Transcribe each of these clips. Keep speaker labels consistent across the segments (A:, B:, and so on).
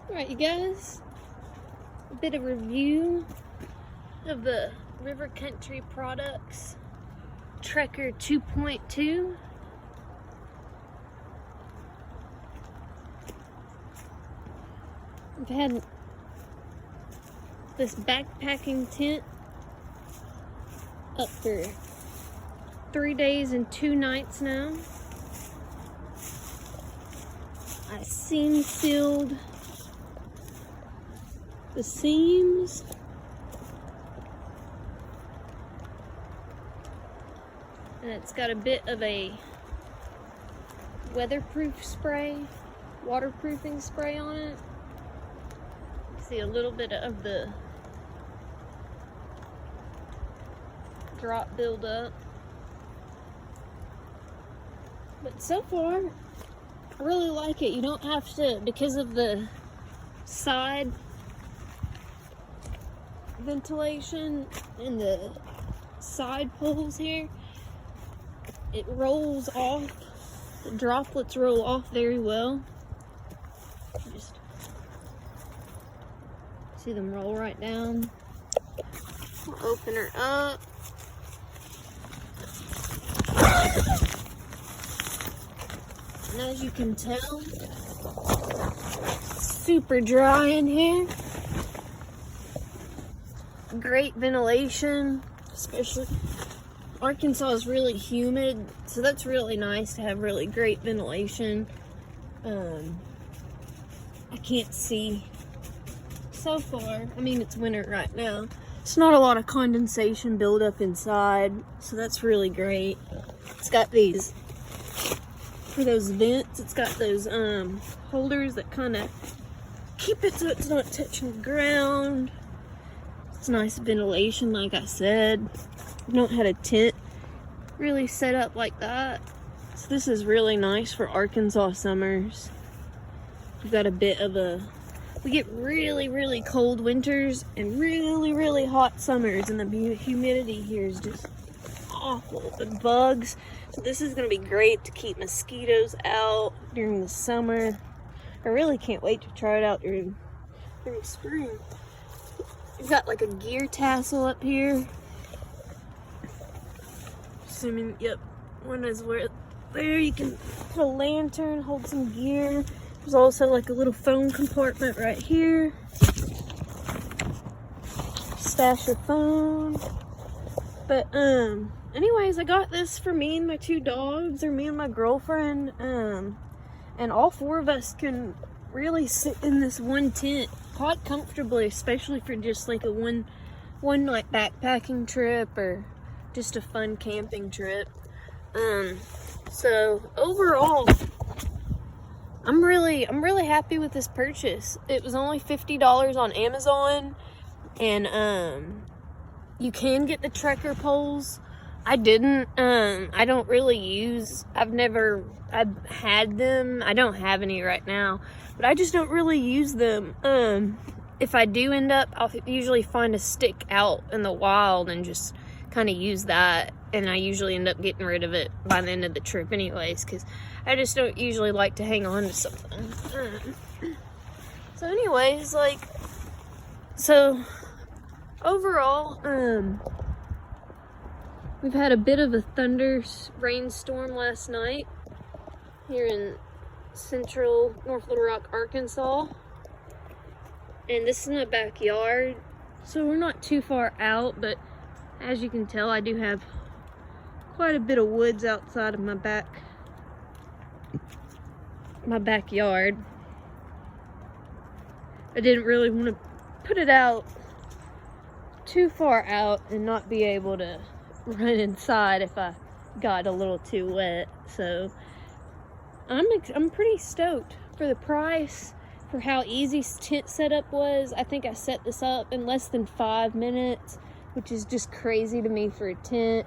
A: Alright, you guys, a bit of review of the River Country Products Trekker 2.2. I've had this backpacking tent up for 3 days and 2 nights now. I seam sealed the seams. And it's got a bit of a weatherproof spray, waterproofing spray on it. See a little bit of the drop build up. But so far, I really like it. You don't have to, because of the side ventilation and the side poles here, it rolls off. The droplets roll off very well. Just see them roll right down. I'll open her up. And as you can tell, it's super dry in here. Great ventilation, especially Arkansas is really humid, so that's really nice to have really great ventilation. I can't see so far. I mean, it's winter right now. It's not a lot of condensation buildup inside, so that's really great. It's got these, for those vents, it's got those holders that kind of keep it so it's not touching the ground. It's nice ventilation, like I said. I've not had a tent really set up like that, so this is really nice for Arkansas summers. We've got a bit of a, we get really cold winters and really hot summers, and the humidity here is just awful. The bugs, so this is going to be great to keep mosquitoes out during the summer. I really can't wait to try it out during spring. We've got like a gear tassel up here. Assuming, yep, one is where there you can put a lantern, hold some gear. There's also like a little phone compartment right here. Stash your phone. But anyways, I got this for me and my 2 dogs, or me and my girlfriend, and all 4 of us can really sit in this one tent quite comfortably, especially for just like a one night backpacking trip or just a fun camping trip. So overall, I'm really happy with this purchase. It was only $50 on Amazon, and you can get the Trekker poles. I didn't. I don't really use. I've had them. I don't have any right now, but I just don't really use them. If I do end up, I'll usually find a stick out in the wild and just kind of use that, and I usually end up getting rid of it by the end of the trip anyways, because I just don't usually like to hang on to something. So anyways, so overall, we've had a bit of a rainstorm last night here in central North Little Rock, Arkansas, and this is my backyard, so we're not too far out, but as you can tell, I do have quite a bit of woods outside of my backyard. I didn't really want to put it out too far out and not be able to run inside if I got a little too wet. So I'm pretty stoked for the price, for how easy tent setup was. I think I set this up in less than 5 minutes, which is just crazy to me for a tent.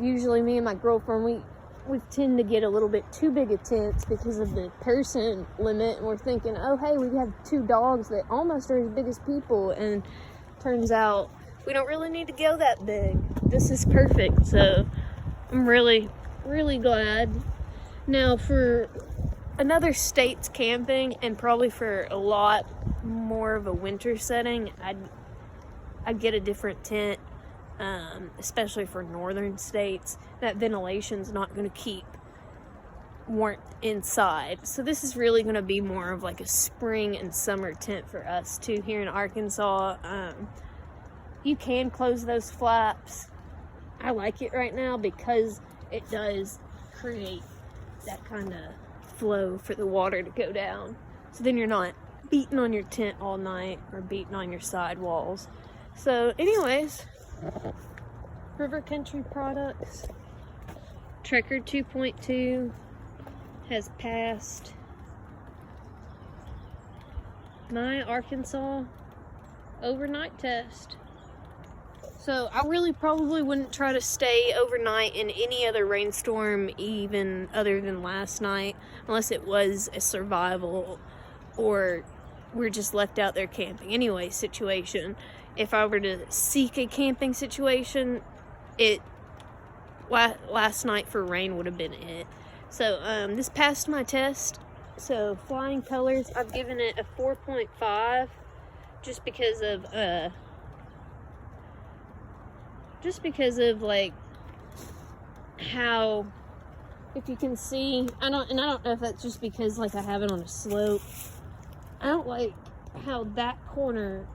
A: Usually me and my girlfriend, we tend to get a little bit too big of tents because of the person limit, and we're thinking, oh hey, we have 2 dogs that almost are as big as people, and turns out we don't really need to go that big. This is perfect, so I'm really glad. Now for another state's camping, and probably for a lot more of a winter setting, I'd get a different tent, especially for northern states. That ventilation's not going to keep warmth inside. So this is really going to be more of like a spring and summer tent for us too here in Arkansas. You can close those flaps. I like it right now because it does create that kind of flow for the water to go down. So then you're not beating on your tent all night or beating on your side walls. So anyways, River Country Products, Trekker 2.2 has passed my Arkansas overnight test. So I really probably wouldn't try to stay overnight in any other rainstorm, even other than last night, unless it was a survival or we're just left out there camping anyway situation. If I were to seek a camping situation, last night for rain would have been it. So this passed my test. So flying colors, I've given it a 4.5 just because of like how, if you can see, I don't know if that's just because like I have it on a slope. I don't like how that corner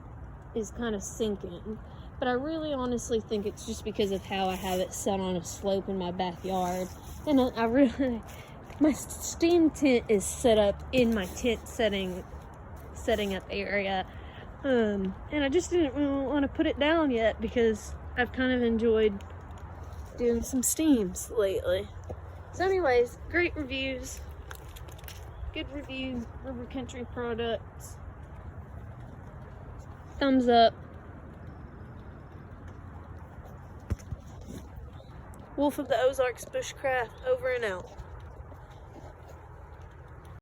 A: is kind of sinking, but I really honestly think it's just because of how I have it set on a slope in my backyard. And I really, my steam tent is set up in my tent setting up area, and I just didn't really want to put it down yet because I've kind of enjoyed doing some steams lately. So anyways, great reviews. Good review, River Country Products. Thumbs up. Wolf of the Ozarks Bushcraft, over and out.